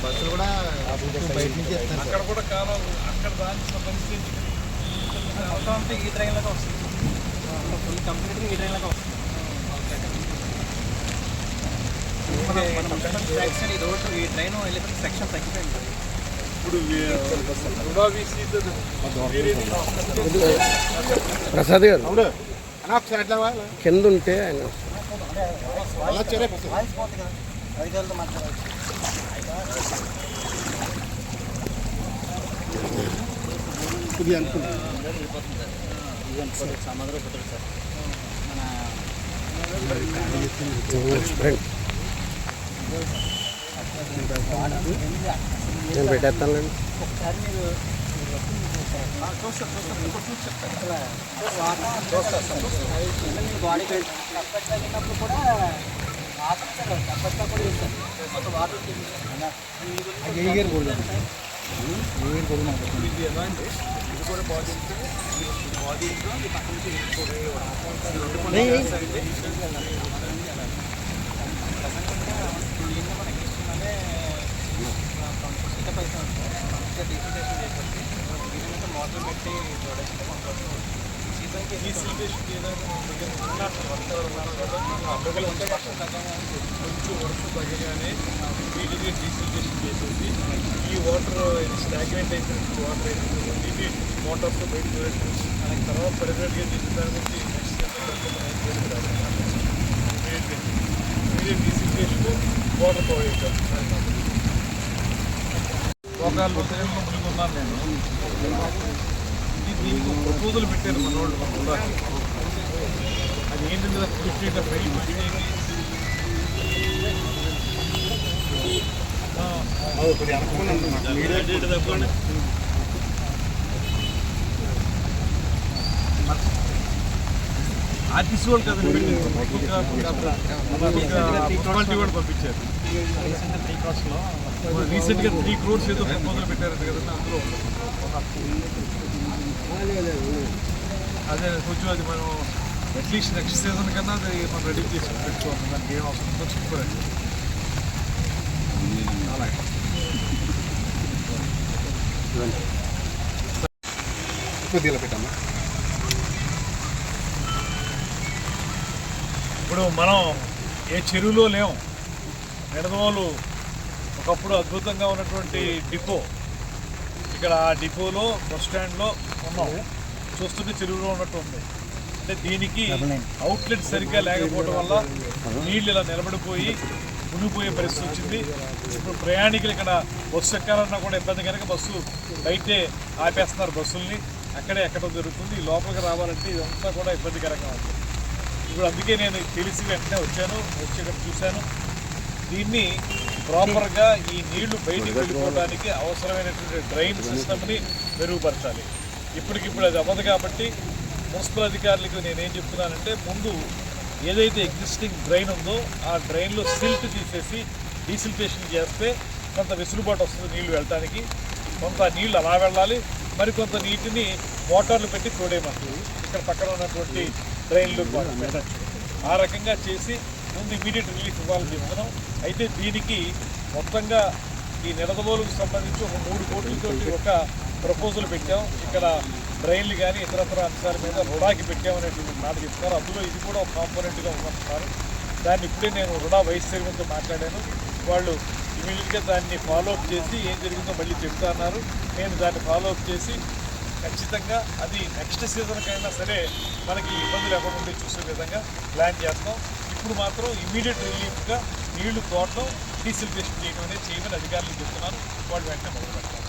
బస్సులు కూడా బయట నుంచి అక్కడ కూడా కాలం అక్కడ దాని పరిస్థితి ఈ ట్రైన్ లాగా వస్తుంది, ఫుల్ కంప్లీట్గా ఈ ట్రైన్ లాగా వస్తుంది. ఈ రోడ్డు ఈ ట్రైన్ వెళ్ళిపోతే సెక్షన్ తగ్గిపోయింది. ఇప్పుడు ప్రసాద్ గారు కింద ఉంటే ఆయన అధికారులతో మాట్లాడవచ్చు. సమాధానం పెట్టారు సార్. నేను పెట్టేస్తానండి. ఒకసారి మీరు బాడీ తగినప్పుడు కూడా తప్పట్లా కూడా చేస్తారు. మొత్తం వాటర్ ఇది ఎలా అంటే ఇది కూడా బాడీ బాడీ పక్క నుంచి మోటార్ పెట్టి కొంచెం వర్షం తగ్గగానే ఇమీడియట్గా డీసిల్టేషన్ చేసేసి ఈ వాటర్ స్టాగ్నెంట్ అయిపోయిన వాటర్ అయిపోయింది నీటి మోటార్స్తో బయటకు వేసి తర్వాత పర్మనెంట్గా చేసిన దాని నుంచి next immediate desiltation water provide రోగాల్లో మునిగున్నాను నేను. ఇది దీనికి ప్రపోజల్ పెట్టారు మన వాళ్ళు మన కూడా. అది ఏంటి మీద 50 ఫైల్ పెట్టేది ఆర్టీసీ వాళ్ళు కదండి పెట్టింది. మున్సిపాలిటీ వాళ్ళు పంపించారు. రీసెంట్గా 3 crores ఏదో ప్రపోజల్ పెట్టారంట కదండి. అందులో అదే కొంచెం అది మనం అట్లీస్ట్ నెక్స్ట్ సీజన్ కన్నా అది మనం రెడీ చేసి పెట్టుకోవాలి. దానికి ఏం అవసరం ఉందో చెప్పారండి. పెట్టమ్మా. ఇప్పుడు మనం ఏ చెరువులో లేము. నిడదవోలు ఒకప్పుడు అద్భుతంగా ఉన్నటువంటి డిపో, ఇక్కడ ఆ డిపోలో బస్ స్టాండ్లో ఉన్నాము. చూస్తుంటే చెరువులో ఉన్నట్టు ఉంది. అంటే దీనికి అవుట్లెట్ సరిగ్గా లేకపోవడం వల్ల నీళ్ళు ఇలా నిలబడిపోయి మునిగిపోయే పరిస్థితి వచ్చింది. ఇప్పుడు ప్రయాణికులు ఇక్కడ బస్సు ఎక్కాలన్నా కూడా ఇబ్బంది కనుక బస్సు బయటే ఆపేస్తున్నారు బస్సుల్ని. అక్కడే ఎక్కడం జరుగుతుంది. ఈ లోపలికి రావాలంటే ఇదంతా కూడా ఇబ్బందికరంగా ఉంది. ఇప్పుడు అందుకే నేను తెలిసి వెంటనే వచ్చాను. వచ్చి ఇక్కడ చూశాను. దీన్ని ప్రాపర్గా ఈ నీళ్లు బయటికి వెళ్ళిపోవడానికి అవసరమైనటువంటి డ్రైన్ సిస్టమ్ని మెరుగుపరచాలి. ఇప్పటికిప్పుడు అది అవ్వదు కాబట్టి మున్సిపల్ అధికారులకు నేనేం చెప్తున్నానంటే, ముందు ఏదైతే ఎగ్జిస్టింగ్ డ్రైన్ ఉందో ఆ డ్రైన్లో సిల్ట్ తీసేసి డీసిల్టేషన్ చేస్తే కొంత వెసులుబాటు వస్తుంది నీళ్లు వెళ్ళడానికి. కొంత నీళ్లు అలా వెళ్ళాలి, మరికొంత నీటిని మోటార్లు పెట్టి తోడేయమంటారు. ఇక్కడ పక్కన ఉన్నటువంటి డ్రైన్లు పెట్టచ్చు. ఆ రకంగా చేసి ముందు ఇమీడియట్ రిలీఫ్ ఇవ్వాలని చెప్తున్నాం. అయితే దీనికి మొత్తంగా ఈ నిడదవోలుకు సంబంధించి ఒక 3 కోట్లతోటి ఒక ప్రపోజల్ పెట్టాం. ఇక్కడ డ్రైన్లు కానీ ఇతరత్ర అంశాల మీద రుణాకి పెట్టామనేటువంటి మాట చెప్తున్నారు. అందులో ఇది కూడా ఒక కాంపోనెంట్గా ఉందంటున్నారు. దాన్ని ఇప్పుడే నేను రుణా వైస్ చైర్మన్తో మాట్లాడాను. వాళ్ళు ఇమీడియట్గా దాన్ని ఫాలోఅప్ చేసి ఏం జరిగిందో మళ్ళీ చెప్తా అన్నారు. నేను దాన్ని ఫాలోఅప్ చేసి ఖచ్చితంగా అది నెక్స్ట్ సీజన్కైనా సరే మనకి ఇబ్బందులు లేకుండా చూసే విధంగా ప్లాన్ చేస్తాం. ఇప్పుడు మాత్రం ఇమీడియట్ రిలీఫ్గా నీళ్లు తోటం డీసిల్టేషన్ చేయడం అనేది చేయమని అధికారులు చెప్తున్నారు. వాళ్ళు వెంటనే మొదలు పెట్టాలి.